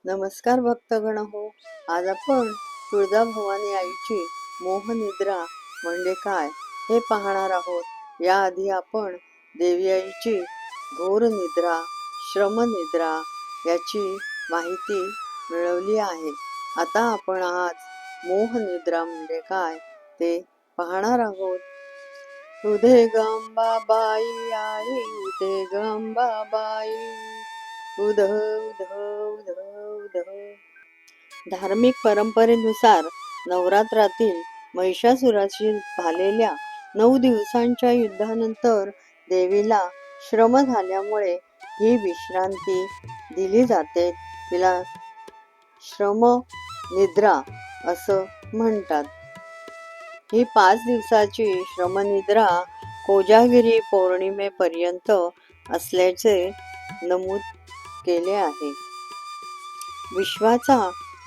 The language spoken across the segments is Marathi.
नमस्कार भक्तगण हो. आज आपण तुळजाभवानी आईची मोहनिद्रा म्हणजे काय हे पाहणार आहोत. याआधी आपण देवी आईची घोर निद्रा, श्रमनिद्रा याची माहिती मिळवली आहे. आता आपण आज मोहनिद्रा म्हणजे काय ते पाहणार आहोत. उदे गंबाबाई आई, उदे गंबाबाई, उध उध उध उध. धार्मिक परंपरेनुसार नवरात्रातील महिषासुराशी झालेल्या 9 दिवसांच्या युद्धानंतर देवीला श्रम झाल्यामुळे ही विश्रांती दिली जाते. तिला श्रम निद्रा असं म्हणतात. ही 5 दिवसाची श्रमनिद्रा कोजागिरी पौर्णिमेपर्यंत असल्याचे नमूद केले आहे. विश्वाचा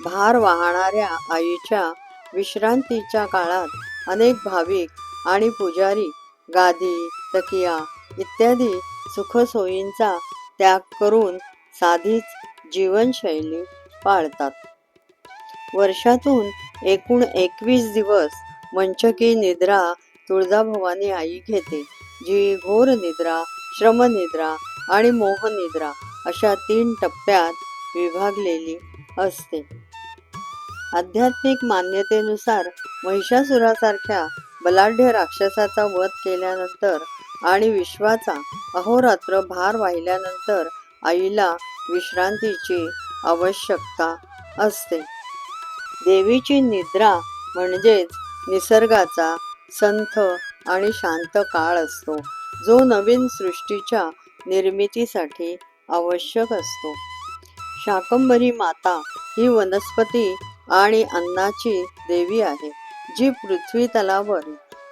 भार वाहणाऱ्या आईच्या विश्रांतीच्या काळात अनेक भाविक आणि पुजारी गादी, तकिया इत्यादी सुखसोयींचा त्याग करून साधीच जीवनशैली पाळतात. वर्षातून एकूण 21 दिवस मंचकी निद्रा तुळजाभवानी आई घेते, जी घोर निद्रा, श्रमनिद्रा आणि मोहनिद्रा अशा 3 टप्प्यात विभागलेली असते. आध्यात्मिक मान्यतेनुसार महिषासुरासारख्या बलाढ्य राक्षसाचा वध केल्यानंतर आणि विश्वाचा अहोरात्र भार वाहिल्यानंतर आईला विश्रांतीची आवश्यकता असते. देवीची निद्रा म्हणजेच निसर्गाचा संथ आणि शांत काळ असतो, जो नवीन सृष्टीच्या निर्मितीसाठी आवश्यक असतो. शाकंभरी माता ही वनस्पती आणि अन्नाची देवी आहे, जी पृथ्वी तलावर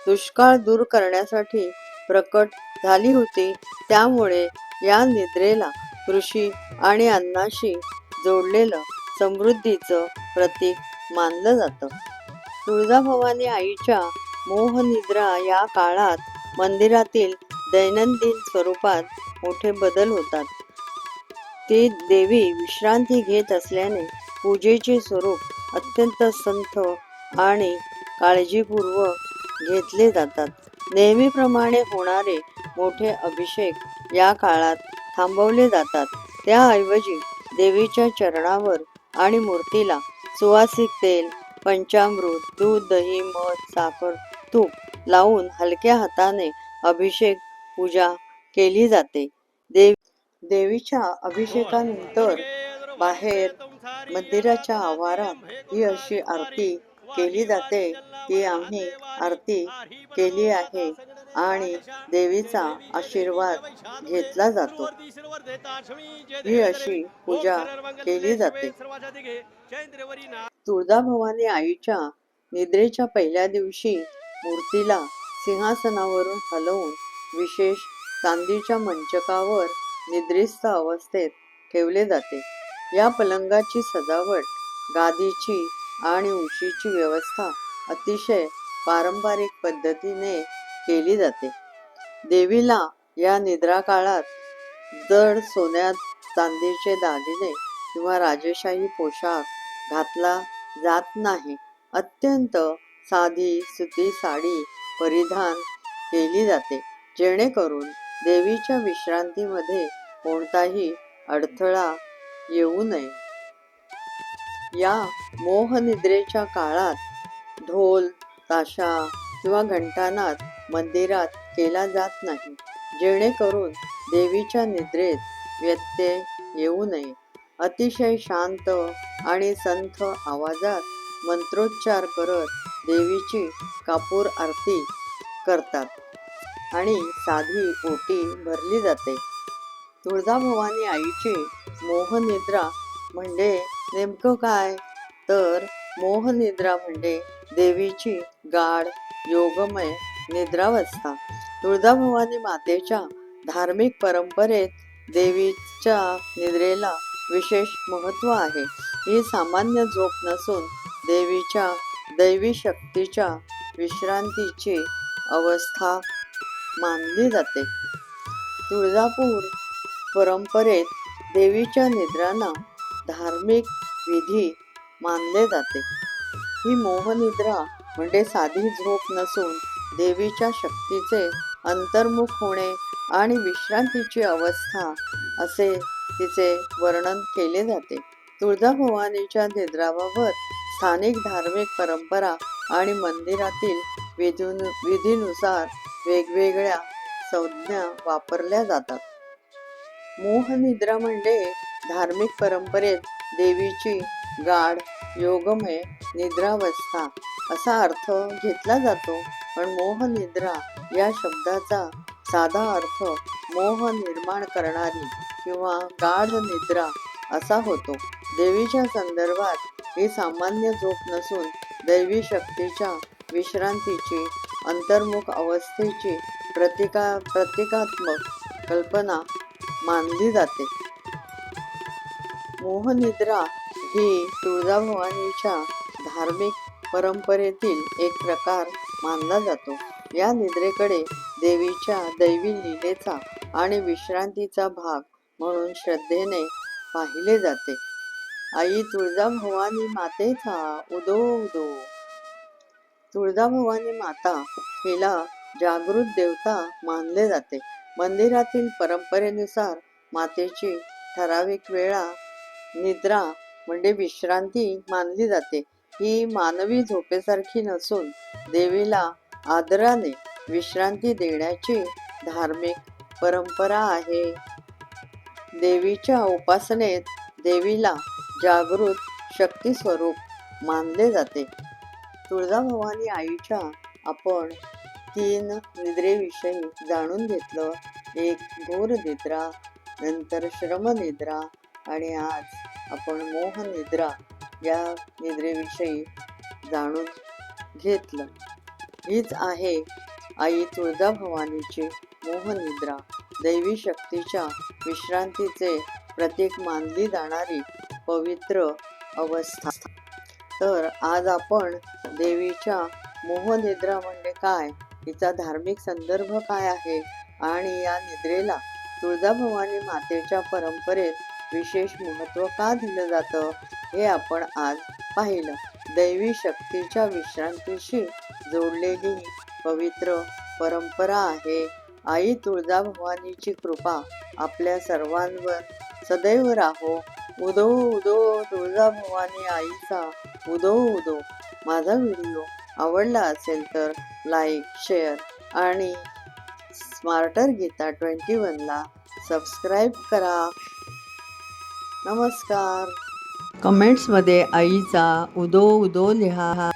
दुष्काळ दूर करण्यासाठी प्रकट झाली होती. त्यामुळे या निद्रेला कृषी आणि अन्नाशी जोडलेलं समृद्धीचं प्रतीक मानलं जातं. तुळजाभवानी आईच्या मोहनिद्रा या काळात मंदिरातील दैनंदिन स्वरूपात मोठे बदल होतात. ती देवी विश्रांती घेत असल्याने पूजेचे स्वरूप अत्यंत संथ आणि काळजीपूर्वक घेतले जातात. नेहमीप्रमाणे होणारे मोठे अभिषेक या काळात थांबवले जातात. त्याऐवजी देवीच्या चरणावर आणि मूर्तीला सुवासिक तेल, पंचामृत, दूध, दही, मध, साखर, तूप लावून हलक्या हाताने अभिषेक पूजा केली जाते. देवीच्या अभिषेकानंतर बाहेर मंदिराच्या आवारात ही अशी आरती केली जाते की आम्ही आरती केली आहे आणि देवीचा आशीर्वाद घेतला जातो. ही अशी पूजा केली जाते. तुळजाभवानी आईच्या निद्रेच्या पहिल्या दिवशी मूर्तीला सिंहासनावरून हलवून विशेष चांदीच्या मंचकावर निद्रिस्त अवस्थेत ठेवले जाते. या पलंगाची सजावट, गादीची आणि उशीची व्यवस्था अतिशय पारंपरिक पद्धतीने केली जाते. देवीला या निद्रा काळात जड सोन्यात चांदीचे दागिने किंवा राजेशाही पोशाख घातला जात नाही. अत्यंत साधी सुती साडी परिधान केली जाते, जेणेकरून देवीच्या विश्रांतीमध्ये कोणताही अडथळा येऊ नये. या मोहनिद्रेच्या काळात ढोल, ताशा किंवा घंटानाद मंदिरात केला जात नाही, जेणेकरून देवीच्या निद्रेत व्यत्यय येऊ नये. अतिशय शांत आणि संथ आवाजात मंत्रोच्चार करत देवीची कापूर आरती करतात आणि साधी ओटी भरली जाते. तुळजाभवानी आईची मोहनिद्रा म्हणजे नेमकं काय? तर मोहनिद्रा म्हणजे देवीची गाढ योगमय निद्रावस्था. तुळजाभवानी मातेच्या धार्मिक परंपरेत देवीच्या निद्रेला विशेष महत्त्व आहे. ही सामान्य झोप नसून देवीच्या दैवी शक्तीच्या विश्रांतीची अवस्था मानली जाते. तुळजापूर परंपरेत देवीच्या निद्रांना धार्मिक विधी मानले जाते. ही मोहनिद्रा म्हणजे साधी झोप नसून देवीच्या शक्तीचे अंतर्मुख होणे आणि विश्रांतीची अवस्था असे तिचे वर्णन केले जाते. तुळजाभवानीच्या निद्राबाबत स्थानिक धार्मिक परंपरा आणि मंदिरातील विधीनुसार वेगवेगळ्या संज्ञा वापरल्या जातात. मोहनिद्रा म्हणजे धार्मिक परंपरेत देवीची गाढ योगमय निद्रावस्था असा अर्थ घेतला जातो. पण मोहनिद्रा या शब्दाचा साधा अर्थ मोह निर्माण करणारी किंवा गाढ निद्रा असा होतो. देवीच्या संदर्भात ही सामान्य झोप नसून दैवी शक्तीच्या विश्रांतीची अंतर्मुख अवस्थेची प्रतिकात्मक कल्पना मानली जाते. मोहनिद्रा ही तुळजाभवानीच्या धार्मिक परंपरेतील एक प्रकार मानला जातो. या निद्रेकडे देवीच्या दैवी लीलेचा आणि विश्रांतीचा भाग म्हणून श्रद्धेने पाहिले जाते. आई तुळजाभवानी मातेचा उदो उदो. तुळजाभवानी माता हिला जागृत देवता मानले जाते. मंदिरातील परंपरेनुसार मातेची ठराविक वेळा निद्रा म्हणजे विश्रांती मानली जाते. ही मानवी झोपेसारखी नसून देवीला आदराने विश्रांती देण्याची धार्मिक परंपरा आहे. देवीच्या उपासनेत देवीला जागृत शक्ती स्वरूप मानले जाते. तुळजाभवानी आईच्या आपण 3 निद्रेविषयी जाणून घेतलं. एक घोर निद्रा, नंतर श्रमनिद्रा आणि आज आपण मोहनिद्रा या निद्रेविषयी जाणून घेतलं. हीच आहे आई तुळजाभवानीची मोहनिद्रा, दैवी शक्तीच्या विश्रांतीचे प्रतीक मानली जाणारी पवित्र अवस्था. तर आज आपण देवीच्या मोहनिद्रा म्हणजे काय, तिचा धार्मिक संदर्भ काय आहे आणि या निद्रेला तुळजाभवानी मातेच्या परंपरेत विशेष महत्त्व का दिलं जातं हे आपण आज पाहिलं. दैवी शक्तीच्या विश्रांतीशी जोडलेली पवित्र परंपरा आहे. आई तुळजाभवानीची कृपा आपल्या सर्वांवर सदैव राहो. उदो उदो तुळजाभवानी आईचा उदो उदो. माझा व्हिडिओ आवडला असेल तर लाईक, शेअर आणि स्मार्टर गीता 21ला सबस्क्राईब करा. नमस्कार. कमेंट्समध्ये आईचा उदो उदो लिहा.